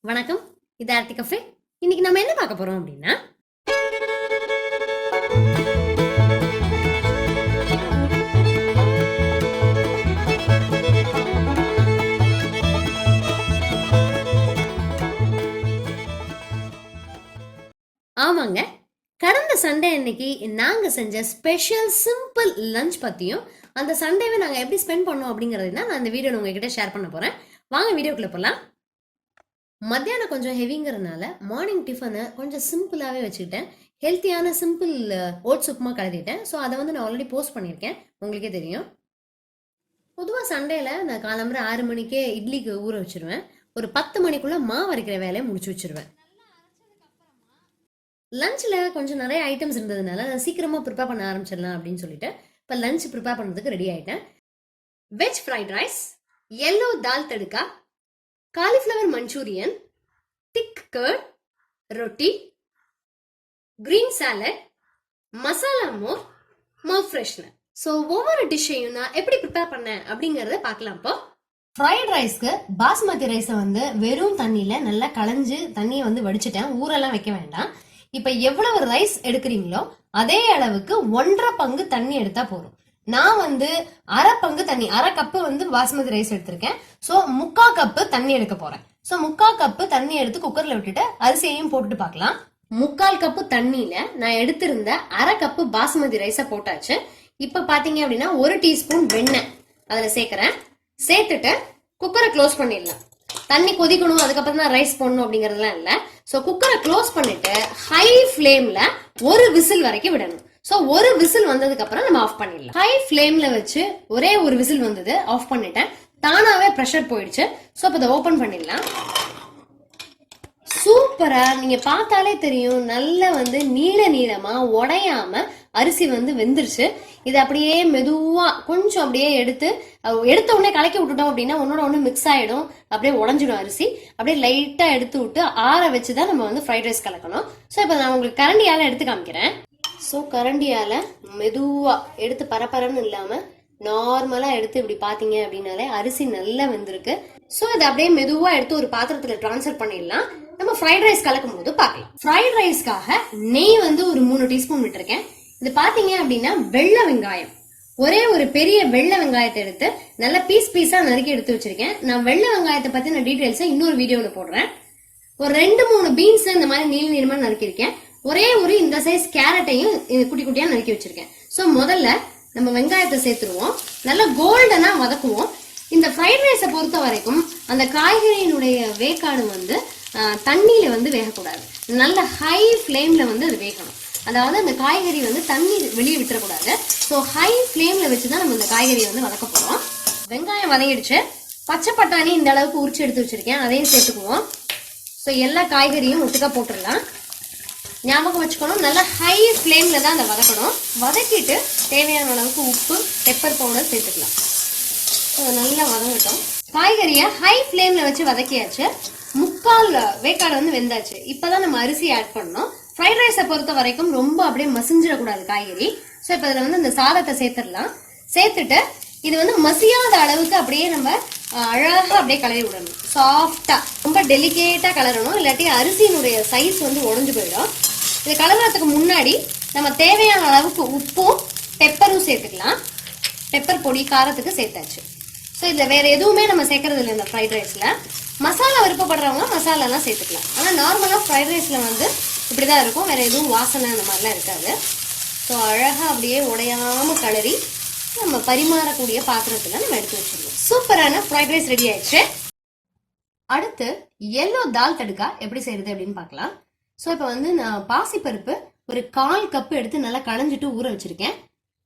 வணக்கம், இது ஆர்த்தி கஃபே. இன்னைக்கு நம்ம என்ன பார்க்க போறோம் அப்படின்னா, ஆமாங்க, கடந்த சண்டே அன்னைக்கு நாங்க செஞ்ச ஸ்பெஷல் சிம்பிள் லஞ்ச் பத்தியும் அந்த சண்டேவை நாங்க எப்படி ஸ்பெண்ட் பண்ணோம் அப்படிங்கறது தான் நான் இந்த வீடியோல உங்ககிட்ட ஷேர் பண்ண போறேன். வாங்க வீடியோக்குள்ள போலாம். மத்தியானம் கொஞ்சம் ஹெவிங்கிறதுனால மார்னிங் டிஃபனை கொஞ்சம் சிம்பிளாகவே வச்சுக்கிட்டேன். ஹெல்த்தியான சிம்பிள் ஓட்ஸ் உப்புமா கலந்துட்டேன். ஸோ அதை வந்து நான் ஆல்ரெடி போஸ்ட் பண்ணியிருக்கேன், உங்களுக்கே தெரியும். பொதுவாக சண்டேல நான் காலம்புற 6 மணிக்கே இட்லிக்கு ஊற வச்சிருவேன். ஒரு 10 மணிக்குள்ள மாவு அரைக்கிற வேலையை முடிச்சு வச்சிருவேன். லஞ்சில் கொஞ்சம் நிறைய ஐட்டம்ஸ் இருந்ததுனால நான் சீக்கிரமாக ப்ரிப்பேர் பண்ண ஆரம்பிச்சிடலாம் அப்படின்னு சொல்லிட்டு இப்போ லஞ்ச் ப்ரிப்பேர் பண்ணுறதுக்கு ரெடி ஆகிட்டேன். வெஜ் ஃப்ரைட் ரைஸ், எல்லோ தால் தடுக்கா, காலிஃப்ளவர் மஞ்சூரியன், திக் கர்ட், ரொட்டி, கிரீன் சாலட், மசாலா மோர், மவுத் ஃப்ரெஷ்னர். ஸோ ஒவ்வொரு டிஷ்ஷையும் நான் எப்படி ப்ரிப்பேர் பண்ணேன் அப்படிங்கறத பார்க்கலாம். இப்போ ஃப்ரைட் ரைஸ்க்கு பாஸ்மதி ரைஸை வந்து வெறும் தண்ணியில நல்லா களைஞ்சு தண்ணியை வந்து வடிச்சிட்டேன், ஊரெல்லாம் வைக்க வேண்டாம். இப்ப எவ்வளவு ரைஸ் எடுக்கிறீங்களோ அதே அளவுக்கு 1.5 பங்கு தண்ணி எடுத்தா போதும். நான் வந்து 1/2 பங்கு தண்ணி, 1/2 கப்பு வந்து பாஸ்மதி ரைஸ் எடுத்திருக்கேன். ஸோ 3/4 கப்பு தண்ணி எடுக்க போறேன். ஸோ 3/4 கப்பு தண்ணி எடுத்து குக்கர்ல விட்டுட்டு அரிசியையும் போட்டுட்டு பார்க்கலாம். 3/4 கப்பு தண்ணியில நான் எடுத்திருந்த 1/2 கப்பு பாஸ்மதி ரைஸை போட்டாச்சு. இப்ப பாத்தீங்க அப்படின்னா 1 டீஸ்பூன் வெண்ணெய் அதுல சேர்க்கிறேன். சேர்த்துட்டு குக்கரை க்ளோஸ் பண்ணிடலாம். தண்ணி கொதிக்கணும், அதுக்கப்புறம் தான் ரைஸ் போடணும் அப்படிங்கறதுலாம் இல்ல. ஸோ குக்கரை க்ளோஸ் பண்ணிட்டு ஹை ஃபிளேம்ல ஒரு விசில் வரைக்கும் விடணும். ஸோ ஒரு விசில் வந்ததுக்கு அப்புறம் நம்ம ஆஃப் பண்ணிடலாம். ஹை ஃபிளேம்ல வச்சு ஒரே ஒரு விசில் வந்தது, ஆஃப் பண்ணிட்டேன். தானாவே ப்ரெஷர் போயிடுச்சு. ஸோ இப்போ இதை ஓபன் பண்ணிடலாம். சூப்பரா நீங்க பார்த்தாலே தெரியும், நல்ல வந்து நீள நீளமா உடையாம அரிசி வந்து வெந்துருச்சு. இது அப்படியே மெதுவா கொஞ்சம் அப்படியே எடுத்த உடனே கலக்கி விட்டுட்டோம் அப்படின்னா ஒன்னோட ஒண்ணு மிக்ஸ் ஆயிடும், அப்படியே உடஞ்சிடும் அரிசி. அப்படியே லைட்டா எடுத்து விட்டு ஆற வச்சுதான் நம்ம வந்து ஃப்ரைட் ரைஸ் கலக்கணும். ஸோ இப்போ நான் உங்களுக்கு கரண்டியால எடுத்து காமிக்கிறேன். ஸோ கரண்டியால மெதுவா எடுத்து பரபரன்னு இல்லாம நார்மலா எடுத்து இப்படி பாத்தீங்க அப்படின்னாலே அரிசி நல்லா வெந்திருக்கு. ஸோ இதை அப்படியே மெதுவா எடுத்து ஒரு பாத்திரத்துல டிரான்ஸ்ஃபர் பண்ணிடலாம். நம்ம ஃப்ரைட் ரைஸ் கலக்கும் போது பார்க்கலாம். ஃப்ரைட் ரைஸ்க்காக நெய் வந்து ஒரு 3 டீஸ்பூன் விட்டுருக்கேன். இது பாத்தீங்க அப்படின்னா வெள்ளை வெங்காயம், ஒரே ஒரு பெரிய வெள்ளை வெங்காயத்தை எடுத்து நல்லா பீஸ் பீஸா நறுக்கி எடுத்து வச்சிருக்கேன். நான் வெள்ளை வெங்காயத்தை பத்தி நான் டீடைல்ஸா இன்னொரு வீடியோல போடுறேன். ஒரு 2-3 பீன்ஸ் இந்த மாதிரி நீள நீளமா நறுக்கிருக்கேன். ஒரே ஒரு இந்த சைஸ் கேரட்டையும் குட்டி குட்டியா நறுக்கி வச்சிருக்கேன். ஸோ முதல்ல நம்ம வெங்காயத்தை சேர்த்துருவோம், நல்லா கோல்டனா வதக்குவோம். இந்த ஃப்ரைட் ரைஸை பொறுத்த வரைக்கும் அந்த காய்கறியினுடைய வேக்காடு வந்து தண்ணியில வந்து வேகக்கூடாது, நல்ல ஹை ஃபிளேம்ல வந்து அது வேகணும். அதாவது அந்த காய்கறி வந்து தண்ணி வெளியே விட்டுறக்கூடாது. ஸோ ஹை ஃபிளேம்ல வச்சுதான் நம்ம இந்த காய்கறியை வந்து வதக்க போறோம். வெங்காயம் வதங்கிடுச்சு. பச்சை பட்டாணி இந்த அளவுக்கு உரிச்சு எடுத்து வச்சிருக்கேன், அதையும் சேர்த்துக்குவோம். ஸோ எல்லா காய்கறியும் ஒட்டுக்கா போட்டுடலாம். ஞாபகம் வச்சுக்கணும், நல்லா ஹை ஃபிளேம்ல தான் அதை வதக்கணும். வதக்கிட்டு தேவையான அளவுக்கு உப்பு, பெப்பர் பவுடர் சேர்த்துக்கலாம். நல்லா வதங்கட்டும். காய்கறியை ஹை ஃபிளேம்ல வச்சு வதக்கியாச்சு. 3/4 வேக்காடு வந்து வெந்தாச்சு. இப்பதான் நம்ம அரிசி ஆட் பண்ணணும். ஃப்ரைட் ரைஸை பொறுத்த வரைக்கும் ரொம்ப அப்படியே மசிஞ்சிடக்கூடாது காய்கறி. ஸோ இப்போ இதில் வந்து இந்த சாதத்தை சேர்த்துடலாம். சேர்த்துட்டு இது வந்து மசியாத அளவுக்கு அப்படியே நம்ம அழகா அப்படியே கலரி விடணும். சாஃப்டா, ரொம்ப டெலிகேட்டா கலரணும், இல்லாட்டி அரிசியினுடைய சைஸ் வந்து உடஞ்சு போயிடும். இது கலர்றதுக்கு முன்னாடி நம்ம தேவையான அளவுக்கு உப்பும் பெப்பரும் சேர்த்துக்கலாம். பெப்பர் பொடி காரத்துக்கு சேர்த்தாச்சு. ஸோ இதில் வேற எதுவுமே நம்ம சேர்க்கறது இல்லை. இந்த ஃப்ரைட் ரைஸ்ல மசாலா விருப்பப்படுறவங்க மசாலாலாம் சேர்த்துக்கலாம். ஆனால் நார்மலாக ஃப்ரைட் ரைஸ்ல வந்து இப்படிதான் இருக்கும், வேற எதுவும் வாசனை அந்த மாதிரிலாம் இருக்காது. ஸோ அழகா அப்படியே உடையாம கலரி நம்ம பரிமாறக்கூடிய பாத்திரத்துல நம்ம எடுத்து வச்சிருக்கோம். சூப்பரான ஃப்ரைட் ரைஸ் ரெடி ஆயிடுச்சு. அடுத்து எல்லோ தால் தடுக்கா எப்படி செய்யறது அப்படின்னு பார்க்கலாம். ஸோ இப்போ வந்து நான் பாசிப்பருப்பு ஒரு 1/4 கப்பு எடுத்து நல்லா களைஞ்சிட்டு ஊற வச்சிருக்கேன்.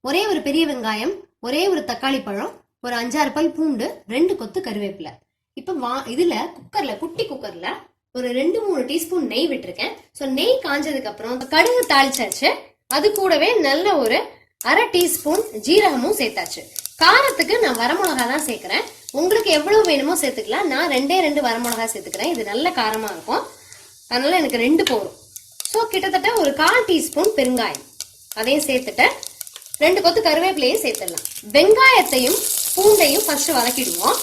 ஒரே ஒரு பெரிய வெங்காயம், ஒரே ஒரு தக்காளி பழம், ஒரு 5-6 பல் பூண்டு, 2 கொத்து கருவேப்பிலை. இப்ப இதுல குக்கர்ல, குட்டி குக்கர்ல ஒரு 2-3 டீஸ்பூன் நெய் விட்டுருக்கேன். ஸோ நெய் காஞ்சதுக்கு அப்புறம் கடுகு தாளிச்சாச்சு. அது கூடவே நல்ல ஒரு 1/2 டீஸ்பூன் ஜீரகமும் சேர்த்தாச்சு. காரத்துக்கு நான் வரமிளகா தான் சேர்க்கிறேன். உங்களுக்கு எவ்வளவு வேணுமோ சேர்த்துக்கலாம். நான் 2 வரமிளகா சேர்த்துக்கிறேன். இது நல்ல காரமா இருக்கும், அதனால எனக்கு 2 போதும். ஸோ கிட்டத்தட்ட ஒரு 1/4 டீஸ்பூன் பெருங்காயம் அதையும் சேர்த்துட்டு 2 கொத்து கருவேப்பிலையும் சேர்த்துடலாம். வெங்காயத்தையும் பூண்டையும் ஃபர்ஸ்ட் வதக்கிடுவோம்.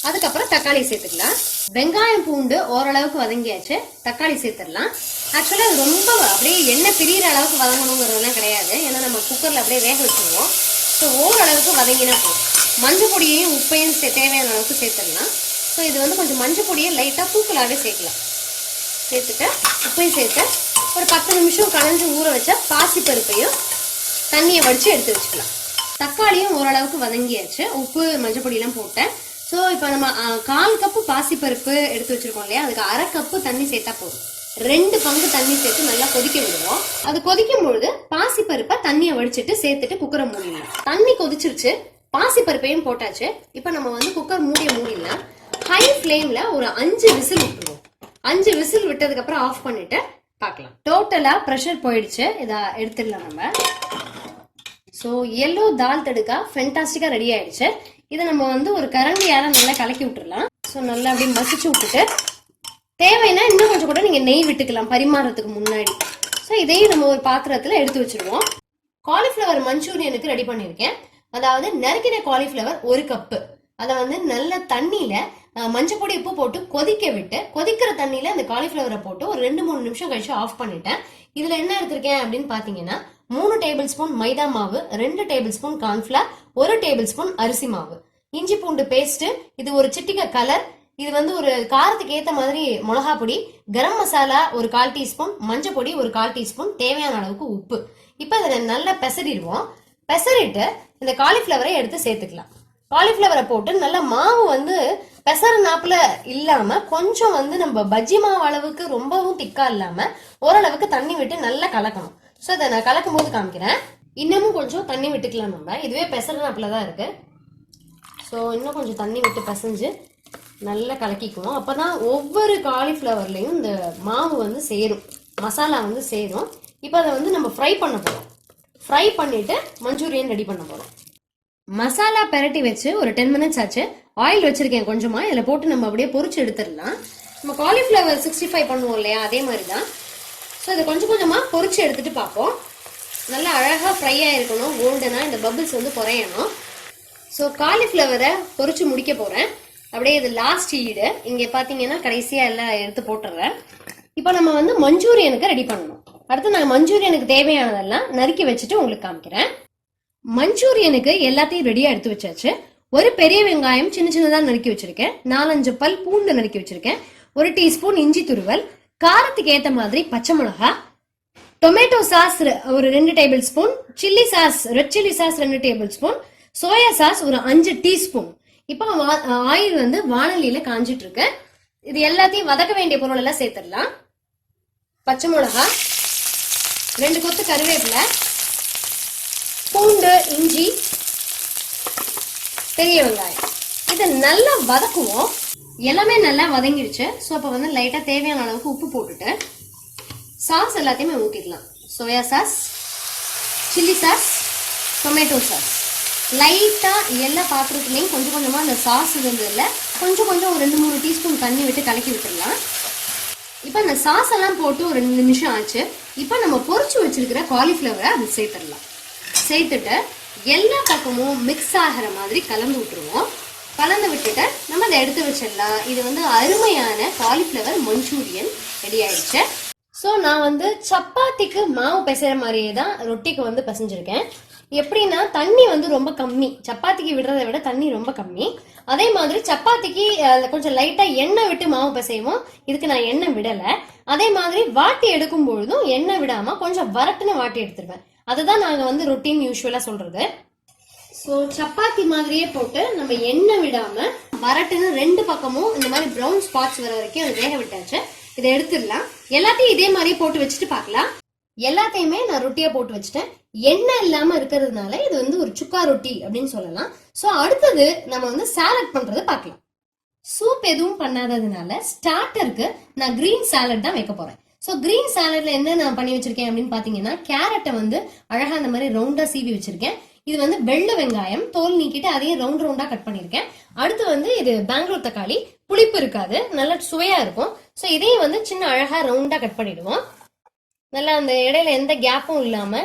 அதுக்கப்புறம் தக்காளி சேர்த்துக்கலாம். வெங்காயம் பூண்டு ஓரளவுக்கு வதங்கியாச்சு, தக்காளி சேர்த்துடலாம். ஆக்சுவலா அது ரொம்ப அப்படியே எண்ணெய் பிரியிற அளவுக்கு வதங்கணுங்கிறதெல்லாம் கிடையாது, ஏன்னா நம்ம குக்கர்ல அப்படியே வேக வச்சுருவோம். ஸோ ஓரளவுக்கு வதங்கினா போதும். மஞ்சள் பொடியையும் உப்பையும் தேவையான அளவுக்கு சேர்த்துடலாம். ஸோ இது வந்து கொஞ்சம் மஞ்சள் பொடியை லைட்டாக தூக்கலாகவே சேர்க்கலாம். சேர்த்துட்டு உப்பையும் சேர்த்து ஒரு 10 நிமிஷம் களைஞ்சு ஊற வச்ச பாசிப்பருப்பையும் தண்ணியை வடித்து எடுத்து வச்சுக்கலாம். தக்காளியும் ஓரளவுக்கு வதங்கியாச்சு, உப்பு மஞ்சள் பொடியெல்லாம் போட்டேன். ஸோ இப்போ நம்ம 1/4 கப்பு பாசிப்பருப்பு எடுத்து வச்சிருக்கோம் இல்லையா, அதுக்கு 1/2 கப்பு தண்ணி சேர்த்தா போதும். 2 பங்கு தண்ணி சேர்த்து நல்லா கொதிக்க விடுவோம். அது கொதிக்கும் பொழுது பாசிப்பருப்பை தண்ணியை வடிச்சிட்டு சேர்த்துட்டு குக்கரை மூடிடலாம். தண்ணி கொதிச்சிருச்சு, பாசிப்பருப்பையும் போட்டாச்சு. இப்போ நம்ம வந்து குக்கர் மூடிடலாம். ஹை ஃப்ளேம்ல ஒரு 5 விசில் விட்டுருவோம். 5 விசில் விட்டதுக்கு அப்புறம் ஆஃப் பண்ணிட்டு பார்க்கலாம். டோட்டலா ப்ரெஷர் போயிடுச்சு, இதை எடுத்துடலாம் நம்ம. ஸோ எல்லோ தால் தடுக்கா ஃபென்டாஸ்டிக்கா ரெடி ஆயிடுச்சு. இதை நம்ம வந்து ஒரு கரண்டியால நல்லா கலக்கி விட்டுடலாம். ஸோ நல்லா அப்படியே மசிச்சு விட்டுட்டு தேவைன்னா இன்னும் கொஞ்சம் கூட நீங்க நெய் விட்டுக்கலாம் பரிமாறதுக்கு முன்னாடி. ஸோ இதையும் நம்ம ஒரு பாத்திரத்துல எடுத்து வச்சிருவோம். காலிஃபிளவர் மஞ்சூரியனுக்கு ரெடி பண்ணியிருக்கேன். அதாவது நறுக்கின காலிஃபிளவர் 1 கப்பு, அதை வந்து நல்ல தண்ணியில மஞ்சள் பொடி உப்பு போட்டு கொதிக்க விட்டு, கொதிக்கிற தண்ணியில அந்த காலிஃபிளவரை போட்டு ஒரு 2-3 நிமிஷம் கழிச்சு ஆஃப் பண்ணிட்டேன். இதுல என்ன எடுத்திருக்கேன் அப்படின்னு பாத்தீங்கன்னா 3 டேபிள் ஸ்பூன் மைதா மாவு, 2 table spoon cornflour, 1 table spoon அரிசி மாவு, இஞ்சி பூண்டு பேஸ்ட், இது ஒரு சிட்டிகை கலர், இது வந்து ஒரு காரத்துக்கு ஏத்த மாதிரி மிளகா பொடி, கரம் மசாலா ஒரு 1/4 டீஸ்பூன், மஞ்சள் பொடி ஒரு 1/4 டீஸ்பூன், தேவையான அளவுக்கு உப்பு. இப்ப இதை நல்லா பெசறிடுவோம். பெசறிட்டு இந்த காலிஃபிளவரை எடுத்து சேர்த்துக்கலாம். காலிஃபிளவரை போட்டு நல்லா மாவு வந்து பெசற நாப்புல இல்லாம கொஞ்சம் வந்து நம்ம பஜ்ஜி மாவு அளவுக்கு ரொம்பவும் திக்கா இல்லாம ஓரளவுக்கு தண்ணி விட்டு நல்லா கலக்கணும். ஸோ இதை நான் கலக்கும் போது காமிக்கிறேன். இன்னமும் கொஞ்சம் தண்ணி விட்டுக்கலாம் நம்ம, இதுவே பெசற நாப்புல தான் இருக்கு. ஸோ இன்னும் கொஞ்சம் தண்ணி விட்டு பிசைஞ்சு நல்லா கலக்கிக்குவோம். அப்பதான் ஒவ்வொரு காலிஃபிளவர்லையும் இந்த மாவு வந்து சேரும், மசாலா வந்து சேரும். இப்போ அதை வந்து நம்ம ஃப்ரை பண்ண போறோம். ஃப்ரை பண்ணிட்டு மஞ்சூரியன் ரெடி பண்ண போறோம். மசாலா பெரட்டி வச்சு ஒரு 10 மினிட்ஸ் ஆச்சு. ஆயில் வச்சிருக்கேன் கொஞ்சமா, இதுல போட்டு நம்ம அப்படியே பொரிச்சு எடுத்துடலாம். நம்ம காலிஃபிளவர் 65 பண்ணுவோம் இல்லையா, அதே மாதிரி தான். ஸோ இதை கொஞ்சம் கொஞ்சமா பொரிச்சு எடுத்துட்டு பார்ப்போம். நல்லா அழகா ஃப்ரை ஆயிருக்கணும், கோல்டனா இந்த பபிள்ஸ் வந்து குறையணும். ஸோ காலிஃபிளவரை பொரிச்சு முடிக்க போறேன். அப்படியே இது லாஸ்ட் ஈடு, இங்க பாத்தீங்கன்னா கடைசியா எல்லாம் எடுத்து போட்டுறேன். இப்போ நம்ம வந்து மஞ்சூரியனுக்கு ரெடி பண்ணணும். அடுத்து நான் மஞ்சூரியனுக்கு தேவையானதெல்லாம் நறுக்கி வச்சுட்டு உங்களுக்கு காமிக்கிறேன். மஞ்சூரியனுக்கு எல்லாத்தையும் ரெடியா எடுத்து வச்சாச்சு. ஒரு பெரிய வெங்காயம் சின்ன சின்னதா நறுக்கி வச்சிருக்கேன், 4-5 பல் பூண்டு நறுக்கி வச்சிருக்கேன், 1 டீஸ்பூன் இஞ்சி துருவல், காரத்துக்கு ஏத்த மாதிரி பச்சை மிளகா, டொமேட்டோ சாஸ் ஒரு 2 table spoon, chilli sauce red chilli sauce 2 table spoon, soya sauce ஒரு 5 டீஸ்பூன். இப்போ ஆயில் வந்து வானலியில காஞ்சிட்டு இருக்கு. இது எல்லாத்தையும் வதக்க வேண்டிய பொருள் எல்லாம் சேர்த்துடலாம். பச்சை மிளகா, 2 கொத்து கருவேப்பிலை, பூண்டு, இஞ்சி, பெரிய வெங்காயம். இதை நல்லா வதக்குவோம். எல்லாமே நல்லா வதங்கிடுச்சு. ஸோ அப்போ வந்து லைட்டா தேவையான அளவுக்கு உப்பு போட்டுட்டு சாஸ் எல்லாத்தையுமே ஊற்றிடலாம். Soya sauce, chilli sauce, tomato sauce. லைட்டா எல்லா பாத்திரத்துலையும் கொஞ்சம் கொஞ்சமா அந்த சாஸ் இருந்ததுல கொஞ்சம் கொஞ்சம் ஒரு 2-3 டீஸ்பூன் தண்ணி விட்டு கலக்கி விட்டுடலாம். இப்போ அந்த சாஸ் எல்லாம் போட்டு ஒரு 2 நிமிஷம் ஆச்சு. இப்போ நம்ம பொரிச்சு வச்சிருக்கிற காலிஃபிளவரை அது சேர்த்துடலாம். சேர்த்துட்டு எல்லா பக்கமும் மிக்ஸ் ஆகிற மாதிரி கலந்து விட்டுருவோம். கலந்து விட்டுட்டு நம்ம அதை எடுத்து வச்சிடலாம். இது வந்து அருமையான காலிஃபிளவர் மஞ்சூரியன் ரெடி ஆயிடுச்சு. ஸோ நான் வந்து சப்பாத்திக்கு மாவு பிசைற மாதிரியே தான் ரொட்டிக்கு வந்து பிசைஞ்சிருக்கேன். எப்படின்னா தண்ணி வந்து ரொம்ப கம்மி, சப்பாத்திக்கு விடுறதை விட தண்ணி ரொம்ப கம்மி. அதே மாதிரி சப்பாத்திக்கு கொஞ்சம் லைட்டா எண்ணெய் விட்டு மாவு பிசைவோம், இதுக்கு நான் எண்ணெய் விடலை. அதே மாதிரி வாட்டி எடுக்கும் பொழுதும் எண்ணெய் விடாம கொஞ்சம் வரட்டுன்னு வாட்டி எடுத்துருவேன். அதுதான் நாங்க வந்து ரொட்டீன் யூஸ்வலா சொல்றது. ஸோ சப்பாத்தி மாதிரியே போட்டு நம்ம எண்ணெய் விடாம வரட்டுன்னு 2 பக்கமும் இந்த மாதிரி ப்ரௌன் ஸ்பாட்ஸ் வர வரைக்கும் அது வேக விட்டாச்சு. இதை எடுத்துடலாம். எல்லாத்தையும் இதே மாதிரியே போட்டு வச்சுட்டு பார்க்கலாம். எல்லாத்தையுமே நான் ரொட்டியா போட்டு வச்சுட்டேன். எண்ணெய் இல்லாம இருக்கிறதுனால இது வந்து ஒரு சுக்கா ரொட்டி அப்படின்னு சொல்லலாம். ஸோ அடுத்தது நம்ம வந்து சாலட் பண்றது பார்க்கலாம். சூப் எதுவும் பண்ணாததுனால ஸ்டார்டருக்கு நான் கிரீன் சாலட் தான் வைக்க போறேன். ஸோ கிரீன் சாலட்ல என்ன நான் பண்ணி வச்சிருக்கேன் அப்படின்னு பாத்தீங்கன்னா, கேரட்டை வந்து அழகா அந்த மாதிரி ரவுண்டா சீவி வச்சிருக்கேன். இது வந்து வெள்ளை வெங்காயம் தோல் நீக்கிட்டு அதையும் ரவுண்டா கட் பண்ணிருக்கேன். அடுத்து வந்து இது பெங்களூர் தக்காளி, புளிப்பு இருக்காது, நல்லா சுவையா இருக்கும். ஸோ இதையும் வந்து சின்ன அழகா ரவுண்டா கட் பண்ணிடுவோம். நல்லா அந்த இடையில எந்த கேப்பும் இல்லாம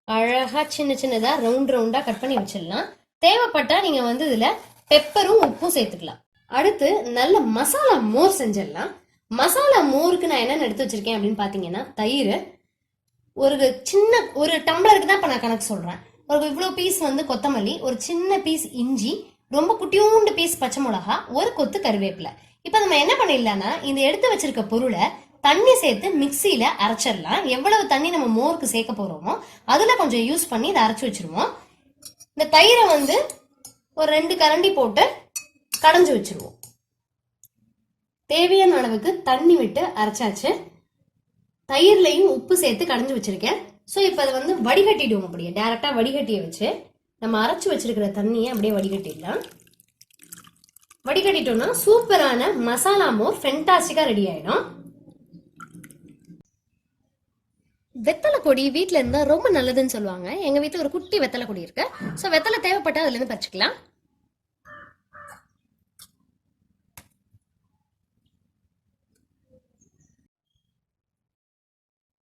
அழகா சின்ன சின்னதா ரவுண்டா கட் பண்ணி வச்சிடலாம். தேவைப்பட்டா நீங்க வந்து இதுல பெப்பரும் உப்பும் சேர்த்துக்கலாம். அடுத்து நல்ல மசாலா மோர் செஞ்சிடலாம். மசாலா மோருக்கு நான் என்னென்ன எடுத்து வச்சிருக்கேன் அப்படின்னு பாத்தீங்கன்னா, தயிர், ஒரு டம்ளருக்கு தான் இப்ப நான் கணக்கு சொல்றேன். இவ்வளவு பீஸ் வந்து கொத்தமல்லி, ஒரு சின்ன பீஸ் இஞ்சி, ரொம்ப குட்டியூண்டு பீஸ் பச்சை மிளகா, ஒரு கொத்து கருவேப்பிலை. இப்ப நம்ம என்ன பண்ணிடலாம்னா, இந்த எடுத்து வச்சிருக்க பொருளை தண்ணி சேர்த்து மிக்சியில அரைச்சிடலாம். எவ்வளவு தண்ணி நம்ம மோருக்கு சேர்க்க போறோமோ அதுல கொஞ்சம் யூஸ் பண்ணி இதை அரைச்சு வச்சிருவோம். இந்த தயிரை வந்து ஒரு 2 கரண்டி போட்டு கடைஞ்சு வச்சிருவோம். தேவையான அளவுக்கு தண்ணி விட்டு அரைச்சாச்சு. தயிர்லையும் உப்பு சேர்த்து கடைஞ்சு வச்சிருக்கேன். ஸோ இப்போ அதை வந்து வடிகட்டிடுவோம். அப்படியே டைரக்டா வடிகட்டியை வச்சு நம்ம அரைச்சு வச்சிருக்கிற தண்ணியை அப்படியே வடிகட்டிடலாம். வடிகட்டிட்டோம்னா சூப்பரான மசாலா மோர் ஃபென்டாஸ்டிக்கா ரெடி ஆயிடும். வெத்தலை கொடி வீட்டில் இருந்தால் ரொம்ப நல்லதுன்னு சொல்லுவாங்க. எங்கள் வீட்டில் ஒரு குட்டி வெத்தலை கொடி இருக்கு. ஸோ வெத்தலை தேவைப்பட்டால் அதுலேருந்து பறிச்சுக்கலாம்.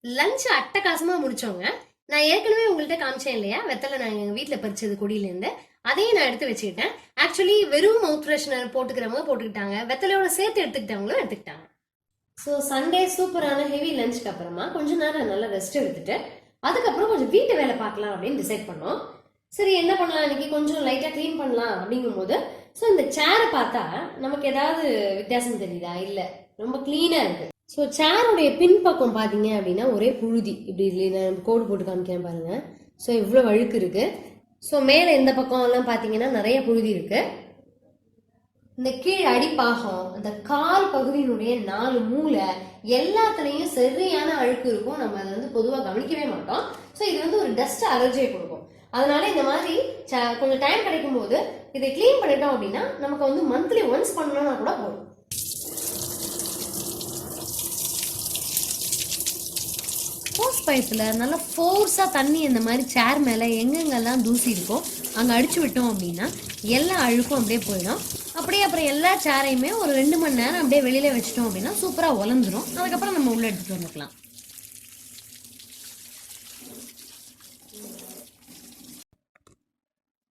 லஞ்ச் அட்டகாசமாக முடிச்சோங்க. நான் ஏற்கனவே உங்கள்கிட்ட காமிச்சேன் இல்லையா, வெத்தலை நான் எங்கள் வீட்டில் பறிச்சது கொடியிலேருந்து. அதையும் நான் எடுத்து வச்சுக்கிட்டேன். ஆக்சுவலி வெறும் மவுத் ஃப்ரெஷ்னர் போட்டுக்கிறவங்க போட்டுக்கிட்டாங்க, வெத்தலையோட சேர்த்து எடுத்துக்கிட்டவங்களும் எடுத்துக்கிட்டாங்க. ஸோ சண்டே சூப்பரான ஹெவி லஞ்சுக்கு அப்புறமா கொஞ்ச நேரம் நல்லா ரெஸ்ட் எடுத்துட்டு அதுக்கப்புறம் கொஞ்சம் வீட்டு வேலை பார்க்கலாம் அப்படின்னு டிசைட் பண்ணோம். சரி என்ன பண்ணலாம், இன்னைக்கு கொஞ்சம் லைட்டாக க்ளீன் பண்ணலாம் அப்படிங்கும் போது ஸோ இந்த சேரை பார்த்தா நமக்கு ஏதாவது வித்தியாசம் தெரியுதா? இல்லை, ரொம்ப க்ளீனாக இருக்கு. ஸோ சேருடைய பின்பக்கம் பார்த்தீங்க அப்படின்னா ஒரே புழுதி. இப்படி நான் கோடு போட்டு காமிக்கிறேன் பாருங்க. ஸோ இவ்வளோ வழுக்கு இருக்கு. ஸோ மேலே இந்த பக்கம் எல்லாம் பார்த்தீங்கன்னா நிறைய புழுதி இருக்கு. இந்த கீழ் அடிப்பாகம், அந்த கால் பகுதியினுடைய 4 மூளை எல்லாத்துலேயும் சரியான அழுக்கு இருக்கும். நம்ம அதை வந்து பொதுவாக கவனிக்கவே மாட்டோம். ஸோ இது வந்து ஒரு டஸ்ட் அலர்ஜியை கொடுக்கும். அதனால இந்த மாதிரி கொஞ்சம் டைம் கிடைக்கும் போது இதை கிளீன் பண்ணிட்டோம் அப்படின்னா நமக்கு வந்து மந்த்லி ஒன்ஸ் பண்ணணும்னா கூட போதும். ஹோஸ் பைப்பில் நல்லா ஃபோர்ஸாக தண்ணி இந்த மாதிரி சேர் மேலே எங்கெங்கெல்லாம் தூசி இருக்கோ அங்கே அடிச்சு விட்டோம் அப்படின்னா எல்லா அழுக்கும் அப்படியே போயிடும். அப்படியே அப்புறம் எல்லா சேரையுமே ஒரு 2 மணி நேரம் அப்படியே வெளியில வச்சிட்டோம் அப்படின்னா சூப்பராக உலர்ந்துடும். அதுக்கப்புறம் நம்ம உள்ள எடுத்துட்டு வந்துக்கலாம்.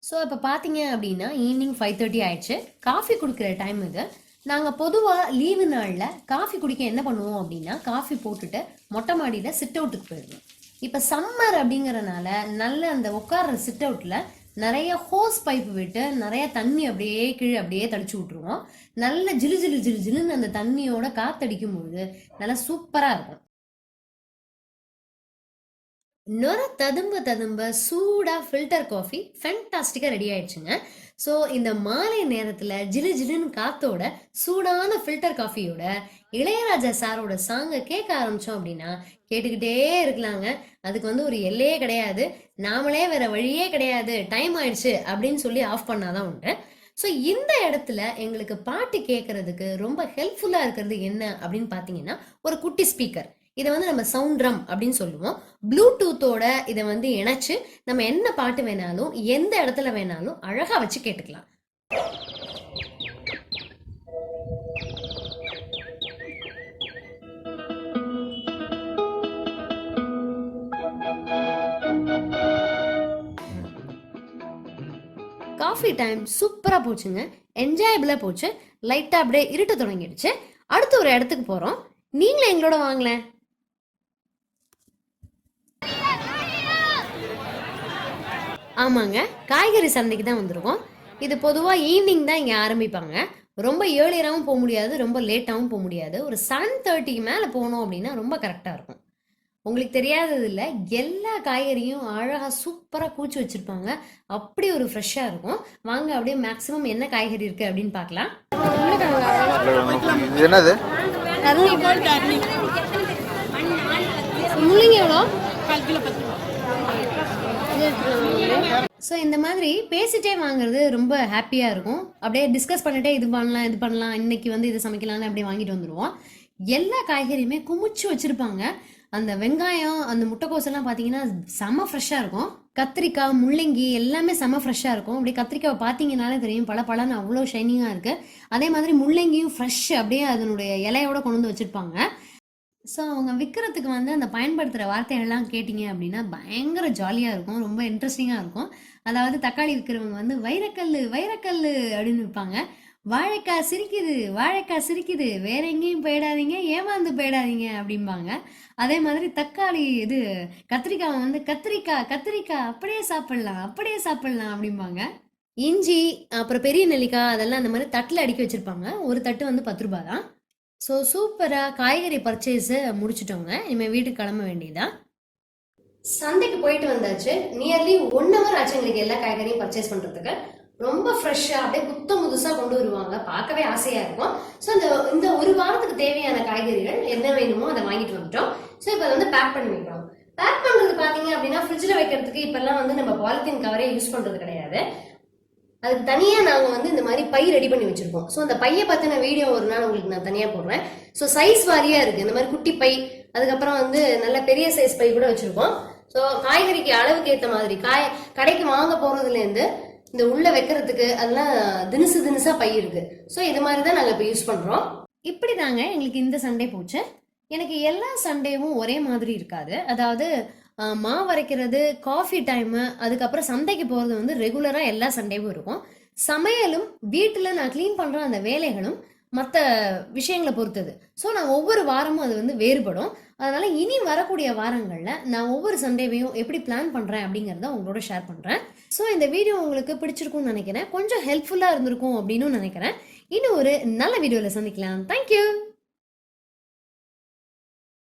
ஸோ இப்போ பார்த்தீங்க அப்படின்னா ஈவினிங் 5:30 ஆயிடுச்சு. காஃபி குடிக்கிற டைம் இது. நாங்கள் பொதுவாக லீவு நாளில் காஃபி குடிக்க என்ன பண்ணுவோம் அப்படின்னா, காஃபி போட்டுட்டு மொட்டை மாடியில் சிட் அவுட்டுக்கு போயிடுவோம். இப்போ சம்மர் அப்படிங்கிறனால நல்ல அந்த உட்கார்ற சிட் அவுட்டில் நிறைய ஹோஸ் பைப்பு விட்டு நிறைய தண்ணி அப்படியே கீழே அப்படியே தடிச்சு விட்டுருவோம். நல்ல ஜிலு ஜிலு ஜிலு ஜிலுன்னு அந்த தண்ணியோட காத்தடிக்கும் போது நல்லா சூப்பராக இருக்கும். நொர ததும்ப ததும்ப சூடா ஃபில்டர் காஃபி ஃபேண்டாஸ்டிக்கா ரெடி ஆயிடுச்சுங்க. ஸோ இந்த மாலை நேரத்துல ஜிலு ஜிலுன்னு காத்தோட சூடான ஃபில்டர் காஃபியோட இளையராஜா சாரோட சாங்கை கேட்க ஆரம்பிச்சோம் அப்படின்னா கேட்டுக்கிட்டே இருக்கலாங்க. அதுக்கு வந்து ஒரு எல்லையே கிடையாது. நாமளே வேற வழியே கிடையாது, டைம் ஆயிடுச்சு அப்படின்னு சொல்லி ஆஃப் பண்ணாதான் உண்டு. ஸோ இந்த இடத்துல எங்களுக்கு பாட்டு கேட்கறதுக்கு ரொம்ப ஹெல்ப்ஃபுல்லா இருக்கிறது என்ன அப்படின்னு பாத்தீங்கன்னா, ஒரு குட்டி ஸ்பீக்கர். இதை வந்து நம்ம சவுண்ட் ட்ரம் அப்படின்னு சொல்லுவோம். ப்ளூடூத்தோட இதை வந்து இணைச்சு நம்ம என்ன பாட்டு வேணாலும் எந்த இடத்துல வேணாலும் அழகா வச்சு கேட்டுக்கலாம். காஃபி டைம் சூப்பரா போச்சுங்க. என்ஜாயபிளா போச்சு. லைட்டா அப்படியே இருட்ட தொடங்கிடுச்சு. அடுத்து ஒரு இடத்துக்கு போறோம். நீங்களும் எங்களோட வாங்களேன். ஆமாங்க, காய்கறி சந்தைக்கு தான் வந்திருக்கோம். இது பொதுவாக ஈவினிங் தான் இங்கே ஆரம்பிப்பாங்க. ரொம்ப ஏர்லியராகவும் போக முடியாது, ரொம்ப லேட்டாகவும் போக முடியாது. ஒரு 7:30 மேலே போனோம் அப்படின்னா ரொம்ப கரெக்டாக இருக்கும். உங்களுக்கு தெரியாதது இல்லை, எல்லா காய்கறியும் அழகாக சூப்பராக கூச்சி வச்சுருப்பாங்க. அப்படி ஒரு ஃப்ரெஷ்ஷாக இருக்கும். வாங்க அப்படியே மேக்ஸிமம் என்ன காய்கறி இருக்குது அப்படின்னு பார்க்கலாம். என்னது முள்ளங்கி எவ்வளோ? ஸோ இந்த மாதிரி பேசிட்டே வாங்குறது ரொம்ப ஹாப்பியாக இருக்கும். அப்படியே டிஸ்கஸ் பண்ணிட்டே இது பண்ணலாம் இது பண்ணலாம், இன்னைக்கு வந்து இது சமைக்கலாம்னு அப்படியே வாங்கிட்டு வந்துடுவோம். எல்லா காய்கறியுமே குமிச்சு வச்சுருப்பாங்க. அந்த வெங்காயம், அந்த முட்டைக்கோஸ் எல்லாம் பார்த்தீங்கன்னா செம்ம ஃப்ரெஷ்ஷாக இருக்கும். கத்திரிக்காய், முள்ளங்கி எல்லாமே செம்ம ஃப்ரெஷ்ஷாக இருக்கும். அப்படியே கத்திரிக்காய் பார்த்தீங்கன்னாலே தெரியும், பல பழன்னு அவ்வளோ ஷைனிங்காக இருக்குது. அதே மாதிரி முள்ளங்கியும் ஃப்ரெஷ் அப்படியே அதனுடைய இலையோட கொண்டு வந்து வச்சுருப்பாங்க. ஸோ அவங்க விற்கிறதுக்கு வந்து அந்த பயன்படுத்துகிற வார்த்தைகள்லாம் கேட்டிங்க அப்படின்னா பயங்கர ஜாலியாக இருக்கும், ரொம்ப இன்ட்ரெஸ்டிங்காக இருக்கும். அதாவது தக்காளி விற்கிறவங்க வந்து வைரக்கல் வைரக்கல் அப்படின்னு விற்பாங்க. வாழைக்காய் சிரிக்குது, வாழைக்காய் சிரிக்குது, வேற எங்கேயும் போயிடாதீங்க, ஏமாந்து போயிடாதீங்க அப்படிம்பாங்க. அதே மாதிரி தக்காளி இது கத்திரிக்காய் வந்து கத்திரிக்காய் கத்திரிக்காய் அப்படியே சாப்பிடலாம், அப்படியே சாப்பிடலாம் அப்படிம்பாங்க. இஞ்சி அப்புறம் பெரிய நெல்லிக்காய் அதெல்லாம் அந்த மாதிரி தட்டில் அடுக்கி வச்சிருப்பாங்க. ஒரு தட்டு வந்து 10 ரூபாய் தான். ஸோ சூப்பராக காய்கறி பர்ச்சேஸை முடிச்சிட்டோங்க. இனிமேல் வீட்டுக்கு கிளம்ப வேண்டியதா. சந்தைக்கு போயிட்டு வந்தாச்சு. நியர்லி 1 ஹவர் ஆச்சு எங்களுக்கு எல்லா காய்கறியும் பர்ச்சேஸ் பண்றதுக்கு. ரொம்ப ஃப்ரெஷ்ஷா அப்படியே புத்தம் புதுசா கொண்டு வருவாங்க. பார்க்கவே ஆசையா இருக்கும். ஸோ இந்த ஒரு வாரத்துக்கு தேவையான காய்கறிகள் என்ன வேணுமோ அதை வாங்கிட்டு வந்துட்டோம். ஸோ இப்போ அதை வந்து பேக் பண்ணி வைக்கிறோம். பேக் பண்றது பாத்தீங்க அப்படின்னா ஃப்ரிட்ஜில் வைக்கிறதுக்கு இப்பெல்லாம் வந்து நம்ம பாலித்தீன் கவரே யூஸ் பண்றது கிடையாது. அதுக்கு தனியா நாங்க வந்து இந்த மாதிரி பை ரெடி பண்ணி வச்சிருக்கோம். ஸோ அந்த பையை பத்தின வீடியோ ஒரு நாள் உங்களுக்கு நான் தனியா போடுறேன். ஸோ சைஸ் வாரியா இருக்கு. இந்த மாதிரி குட்டி பை, அதுக்கப்புறம் வந்து நல்ல பெரிய சைஸ் பை கூட வச்சிருக்கோம். ஸோ காய்கறிக்கு அளவுக்கு ஏற்ற மாதிரி கடைக்கு வாங்க போறதுல இருந்து இந்த உள்ள வைக்கிறதுக்கு அதெல்லாம் தினுசா பை இருக்கு. ஸோ இது மாதிரி தான் நாங்கள் இப்போ யூஸ் பண்றோம். இப்படி தாங்க எங்களுக்கு இந்த சண்டே போச்சு. எனக்கு எல்லா சண்டேவும் ஒரே மாதிரி இருக்காது. அதாவது மாவு அரைக்கிறது, காஃபி டைமு, அதுக்கப்புறம் சந்தைக்கு போகிறது வந்து ரெகுலராக எல்லா சண்டேவும் இருக்கும். சமையலும் வீட்டில் நான் க்ளீன் பண்ணுற அந்த வேலைகளும் மற்ற விஷயங்களை பொறுத்தது. ஸோ நான் ஒவ்வொரு வாரமும் அது வந்து வேறுபடும். அதனால இனி வரக்கூடிய வாரங்களில் நான் ஒவ்வொரு சண்டேவையும் எப்படி பிளான் பண்ணுறேன் அப்படிங்கிறத உங்களோட ஷேர் பண்ணுறேன். ஸோ இந்த வீடியோ உங்களுக்கு பிடிச்சிருக்கும்னு நினைக்கிறேன். கொஞ்சம் ஹெல்ப்ஃபுல்லாக இருந்திருக்கும் அப்படின்னு நினைக்கிறேன். இன்னும் ஒரு நல்ல வீடியோவில் சந்திக்கலாம். தேங்க்யூ.